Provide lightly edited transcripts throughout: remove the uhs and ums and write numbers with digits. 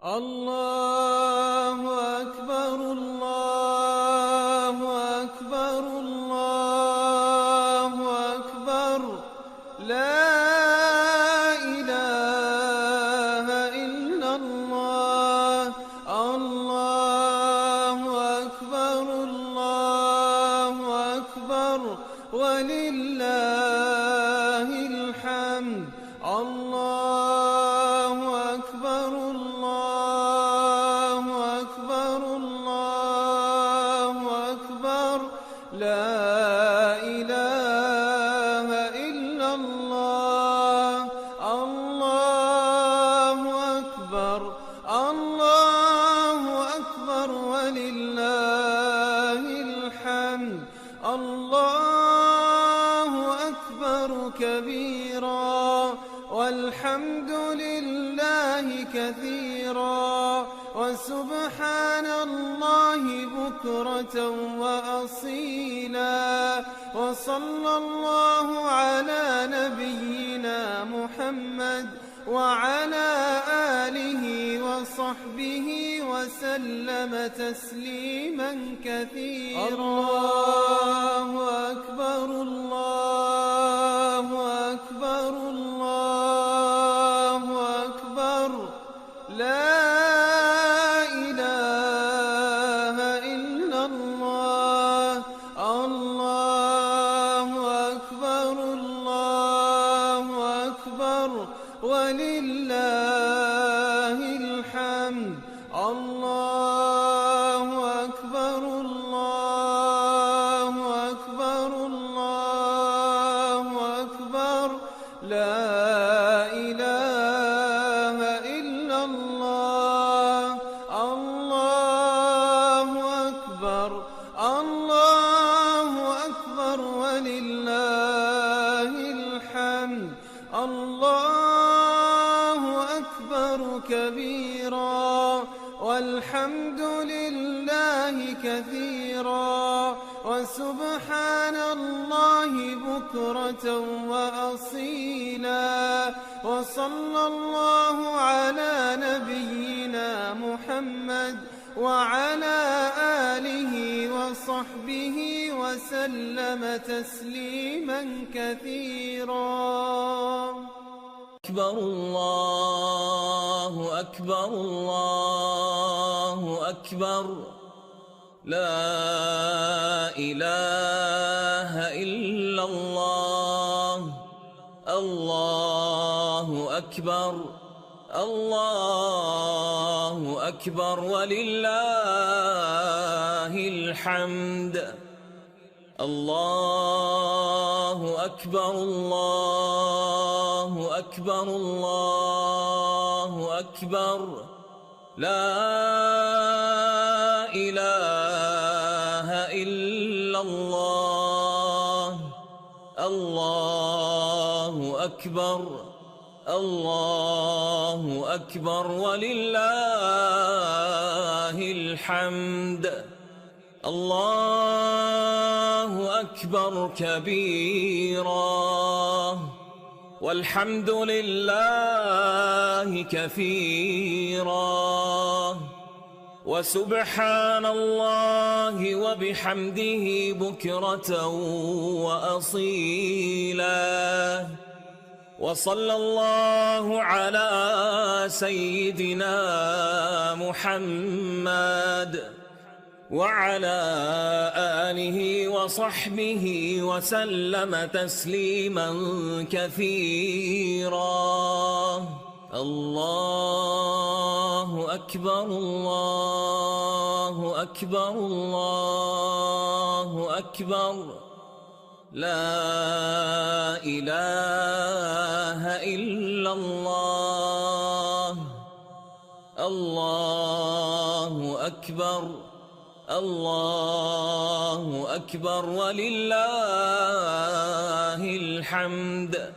الله أكبر الله أكبر الله أكبر لا إله إلا الله الله أكبر الله أكبر ولله الحمد الله أكبر الله أكبر الله أكبر لا إله إلا الله الله أكبر الله أكبر ولله الحمد الله أكبر كبيرا والحمد لله كثيرا وسبحان الله بكرة وأصيلا وصلى الله على نبينا محمد وعلى آله وصحبه وسلم تسليما كثيرا الله أكبر الله أكبر الله أكبر لا إله إلا الله الله أكبر الله أكبر ولله الحمد الله أكبر الله أكبر الله أكبر لا إله إلا الله الله أكبر الله أكبر ولله الحمد الله أكبر كبيرا والحمد لله كثيرا وسبحان الله بكرة وأصيلا وصلى الله على نبينا محمد وعلى آله وصحبه وسلم تسليما كثيرا أكبر الله أكبر الله أكبر لا إله إلا الله الله أكبر الله أكبر ولله الحمد الله أكبر الله أكبر الله أكبر لا إله إلا الله الله أكبر الله أكبر ولله الحمد الله أكبر كبيرا والحمد لله كثيرا وسبحان الله وبحمده بكرة وأصيلا وصلى الله على سيدنا محمد وعلى آله وصحبه وسلم تسليما كثيرا الله أكبر الله أكبر الله أكبر لا إله إلا الله الله أكبر الله أكبر ولله الحمد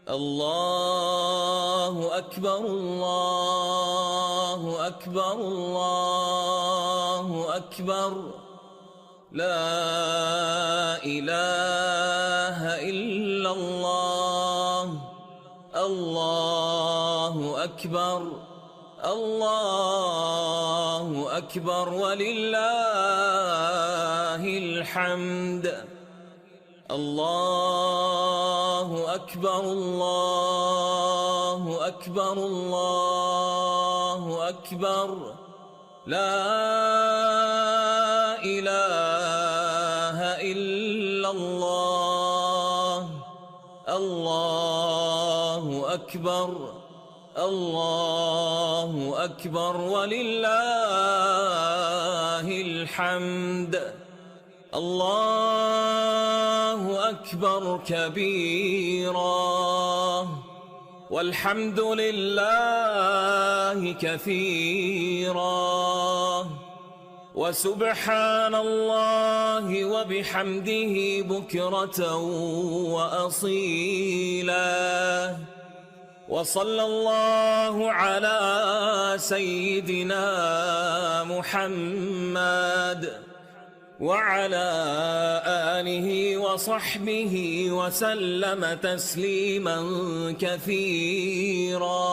الله أكبر الله أكبر الله أكبر لا إله إلا الله الله أكبر الله أكبر ولله الحمد. الله أكبر الله أكبر الله أكبر لا إله إلا الله. الله أكبر الله أكبر ولله الحمد. الله أكبر كبيرا والحمد لله كثيرا وسبحان الله وبحمده بكرة وأصيلا. وصلى الله على سيدنا محمد وعلى آله وصحبه وسلم تسليما كثيرا.